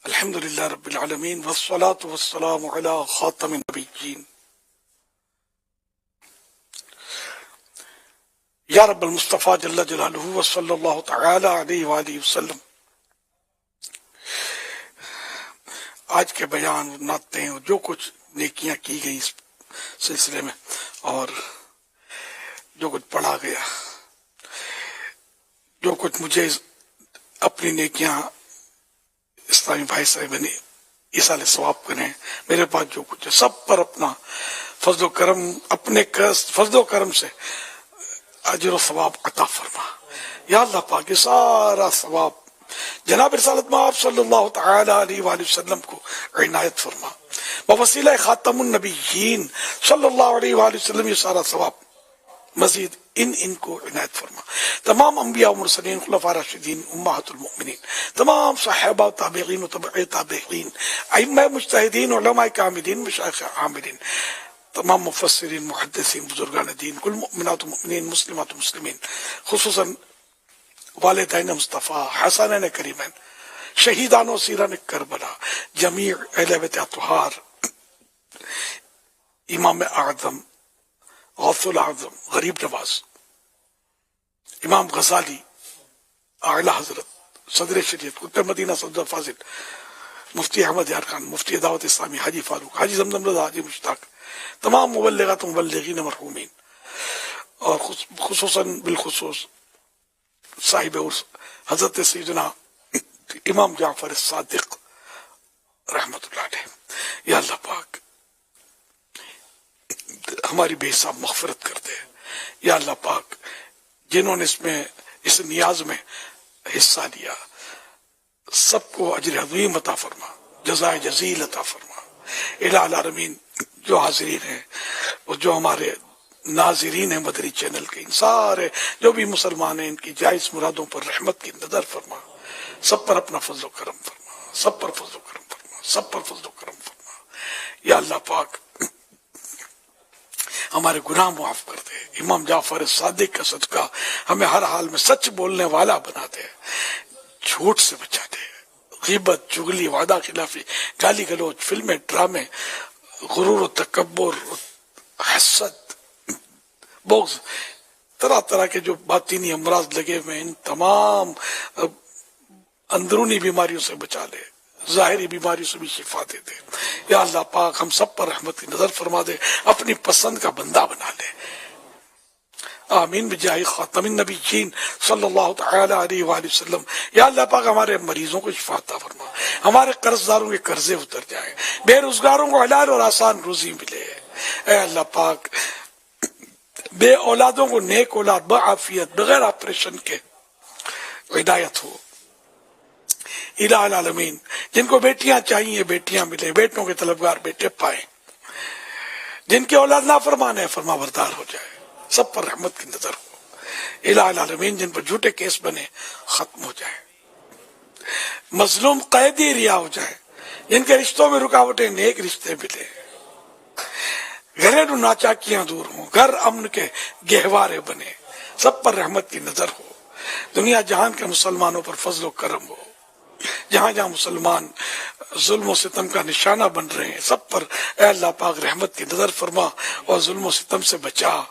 الحمد للہ رب العالمین والصلاة والسلام علی خاتم النبیین یا رب المصطفیٰ جل جلالہ وصلی اللہ تعالی علیہ وآلہ وسلم۔ آج کے بیان نعتیں اور جو کچھ نیکیاں کی گئی اس سلسلے میں اور جو کچھ پڑھا گیا، جو کچھ مجھے اپنی نیکیاں اسلامی بھائی صاحب نے ایصال ثواب کریں، میرے پاس جو کچھ ہے سب پر اپنا فضل و کرم، اپنے فضل و کرم سے اجر و ثواب عطا فرما۔ یا اللہ پاک یہ سارا ثواب جناب رسالت مآب صلی اللہ تعالی علیہ وآلہ وسلم کو عنایت فرما، بوسیلہ خاتم النبیین صلی اللہ علیہ وآلہ وسلم یہ سارا ثواب مزید ان کو عنایت فرما۔ تمام انبیاء و مرسلین، خلفاء راشدین، امہات المؤمنین، تمام صحابہ و تابعین و تبع تابعین، ائمہ مجتہدین، علماء کاملین، مشایخ عاملین، تمام مفسرین، محدثین، بزرگان دین، کل مؤمنات و مؤمنین، مسلمات و مسلمین، خصوصاً والدین مصطفیٰ، حسنین کریمین، شہیدان و اسیران کربلا، جمیع اہل بیت اطہار، امام اعظم، غوث العظم، غریب نواز، امام غزالی، اعلیٰ حضرت صدر شریعت، قطب مدینہ صدر فاضل، مفتی احمد یار خان، مفتی دعوت اسلامی حاجی فاروق، حاجی زمزم رضا، حاجی مشتاق، تمام مبلغات و مبلغین مرحومین، اور خصوصاً بالخصوص صاحب عرس حضرت سیدنا امام جعفر الصادق رحمت اللہ علیہ۔ یا اللہ پاک ہماری بے حساب مغفرت کر دے۔ یا اللہ پاک جنہوں نے اس نیاز میں حصہ لیا سب کو اجر عظیم عطا فرما، جزائے جزیل عطا فرما۔ الہ العالمین جو حاضرین ہیں اور جو ہمارے ناظرین ہیں مدری چینل کے، ان سارے جو بھی مسلمان ہیں ان کی جائز مرادوں پر رحمت کی نظر فرما، سب پر اپنا فضل و کرم فرما، سب پر فضل و کرم فرما، سب پر فضل و کرم فرما۔ یا اللہ پاک ہمارے گناہ معاف کر دے، امام جعفر صادق کا صدقہ ہمیں ہر حال میں سچ بولنے والا بنا دے، جھوٹ سے بچا دے، غیبت، چغلی، وعدہ خلافی، گالی گلوچ، فلمیں، ڈرامے، غرور و تکبر، حسد، بغض، طرح طرح کے جو باطنی امراض لگے ہوئے ان تمام اندرونی بیماریوں سے بچا لے، ظاہری بیماریوں سے بھی شفا دے دے۔ یا اللہ پاک ہم سب پر رحمت کی نظر فرما دے، اپنی پسند کا بندہ بنا لے۔ آمین بجاہ خاتم النبیین صلی اللہ تعالی علیہ وآلہ وسلم۔ یا اللہ پاک ہمارے مریضوں کو شفا عطا فرما، ہمارے قرض داروں کے قرضے اتر جائیں، بے روزگاروں کو حلال اور آسان روزی ملے۔ اے اللہ پاک بے اولادوں کو نیک اولاد بعافیت بغیر آپریشن کے ہدایت ہو۔ الہ العالمین جن کو بیٹیاں چاہیے بیٹیاں ملے، بیٹوں کے طلبگار بیٹے پائیں، جن کی اولاد نافرمان ہے فرما بردار ہو جائے، سب پر رحمت کی نظر ہو۔ الہ العالمین جن پر جھوٹے کیس بنے ختم ہو جائے، مظلوم قیدی رہا ہو جائے، جن کے رشتوں میں رکاوٹیں نیک رشتے ملے، گھریلو ناچاکیاں دور ہوں، گھر امن کے گہوارے بنے، سب پر رحمت کی نظر ہو۔ دنیا جہان کے مسلمانوں پر فضل و کرم ہو، جہاں جہاں مسلمان ظلم و ستم کا نشانہ بن رہے ہیں سب پر اے اللہ پاک رحمت کی نظر فرما اور ظلم و ستم سے بچا۔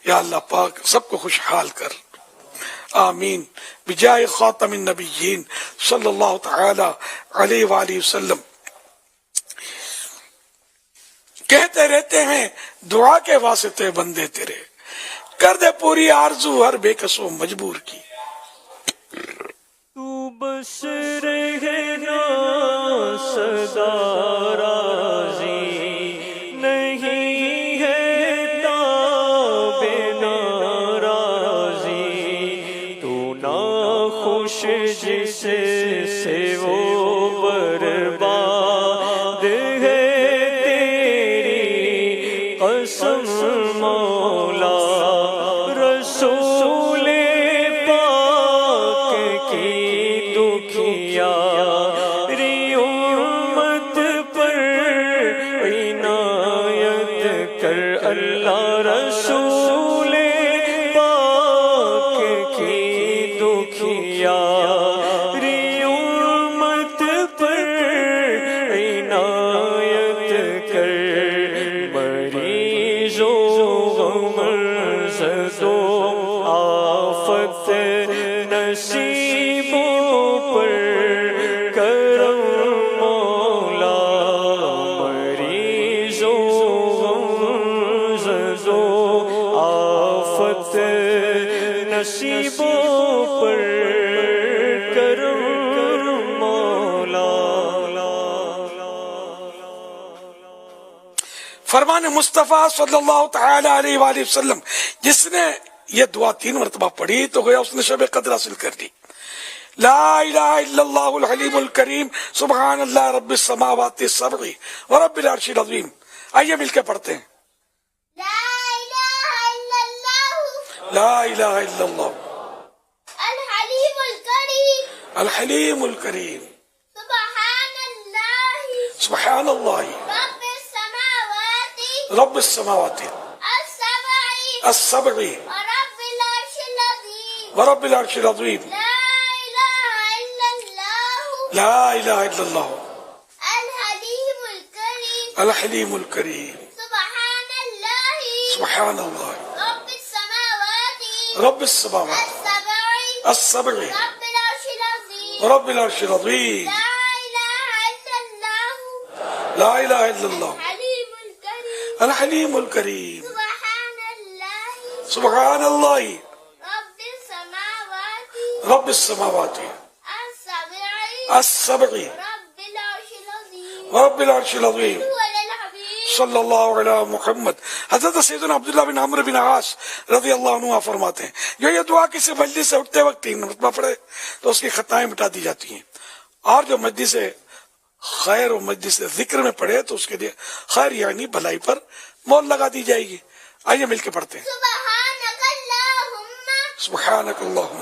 یا اللہ پاک سب کو خوشحال کر۔ آمین بجائے خاتم النبیین صلی اللہ تعالی علیہ وآلہ وسلم۔ کہتے رہتے ہیں دعا کے واسطے بندے تیرے، کر دے پوری آرزو ہر بے کس و مجبور کی۔ تو بس رہنا سدا راضی نہیں ہے تاب ناراضی، تو ناخوش جس سے وہ برباد ہے، تیری قسم مولا رسول پاک کی دکھیا ری امت فرمان مصطفیٰ صلی اللہ تعالی علیہ وآلہ وسلم جس نے یہ دعا 3 مرتبہ پڑھی تو گویا اس نے شب قدر حاصل کر لی. لا الہ الا اللہ الحلیم الکریم سبحان اللہ رب السماوات السبع ورب العرش العظیم. آئیے مل کے پڑھتے ہیں. لا الہ الا اللہ الحلیم الکریم الحلیم الکریم سبحان اللہ سبحان اللہ رب السماوات رب السماوات السبع السبع ورب العرش العظیم. ورب العرش العظیم. لا الہ الا اللہ لا الہ الا اللہ الحلیم الکریم الحلیم الکریم سبحان اللہ سبحان اللہ رب السماوات رب السماوات السبع السبع رب العرش العظیم. ورب العرش العظیم. لا الہ الا اللہ لا الہ الا اللہ الحلیم الکریم الحلیم الکریم سبحان اللہ سبحان اللہ رب السماوات رب السماوات السبع السبع رب العرش العظیم. ورب العرش العظیم. صلو علی الحبیب صلی اللہ علیہ محمد. حضرت سیدنا عبداللہ بن عمرو بن عاص رضی اللہ عنہ فرماتے ہیں جو یہ دعا کسی مجلس سے اٹھتے وقت 3 مرتبہ پڑھے تو اس کی خطائیں مٹا دی جاتی ہیں، اور جو مجلس خیر و مجلس ذکر میں پڑھے تو اس کے لیے خیر یعنی بھلائی پر مول لگا دی جائے گی. آئیے مل کے پڑھتے ہیں. سبحانک اللہم سبحانک اللہم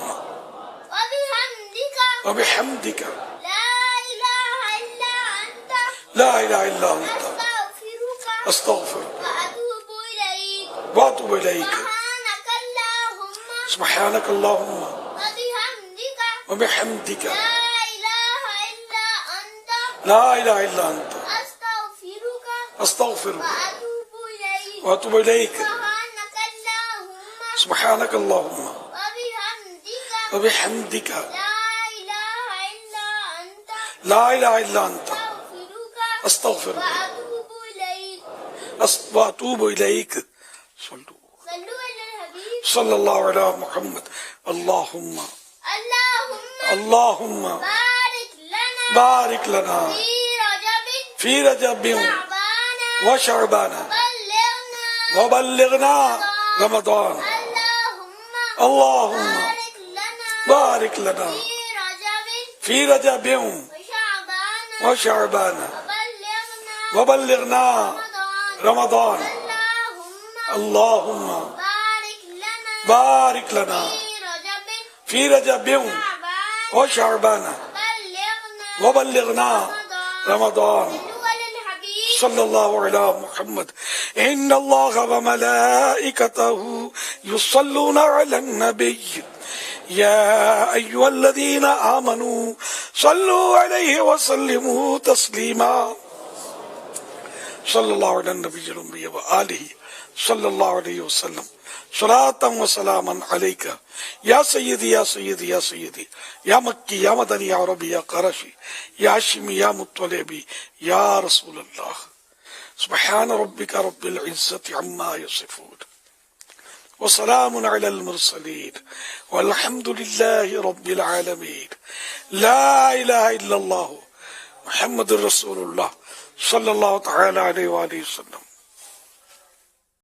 وبحمدک وبحمدک لا الہ الا لا الہ الا انت انت استغفرک استغفرک واتوب الیک. واتوب الیک. سبحانک سبحانک اللہم اللہم وبحمدک وبحمدک لا الہ الا انت لا الہ الا انت استغفرک استغفرک واتوب الیک. واتوب الیک. سبحانک اللہم سبحانک اللہم وبحمدک وبحمدک لا الہ الا انت لا الہ الا انت استغفرک استغفرک واتوب الیک. صلو صلو علی الحبیب. صلی اللہ علیہ محمد. اللہم اللہم اللہم بارک لنا بارک لنا فی رجب فی رجب شعبان وشعبان بلغنا وبلغنا رمضان. اللہم اللہم بارک بارک لنا لنا فی فی رجب رجب وشعبان وشعبان وبلغنا وبلغنا رمضان. اللہم اللہم بارک لنا بارک لنا فی رجب فی رجب شعبان وشعبان وبلغنا وبلغنا رمضان. صلو علی الحبیب. صلی اللہ علیہ محمد. ان اللہ وملائکتہ یصلون علی النبی یا ایها الذین آمنوا صلوا علیہ وسلموا تسلیما. صلی اللہ علیہ النبی الأمی وآلہ صلی اللہ علیہ وسلم صلاة و سلاما علیکہ یا سیدی یا سیدی یا سیدی یا مکی یا مدنی یا عربی یا قرشی یا ہاشمی یا مطلبی یا رسول اللہ. سبحان ربک رب العزت عما یصفون وسلام علی المرسلین والحمد للہ رب العالمین. لا الہ الا اللہ محمد رسول اللہ صلی اللہ تعالی علیہ وآلہ وسلم.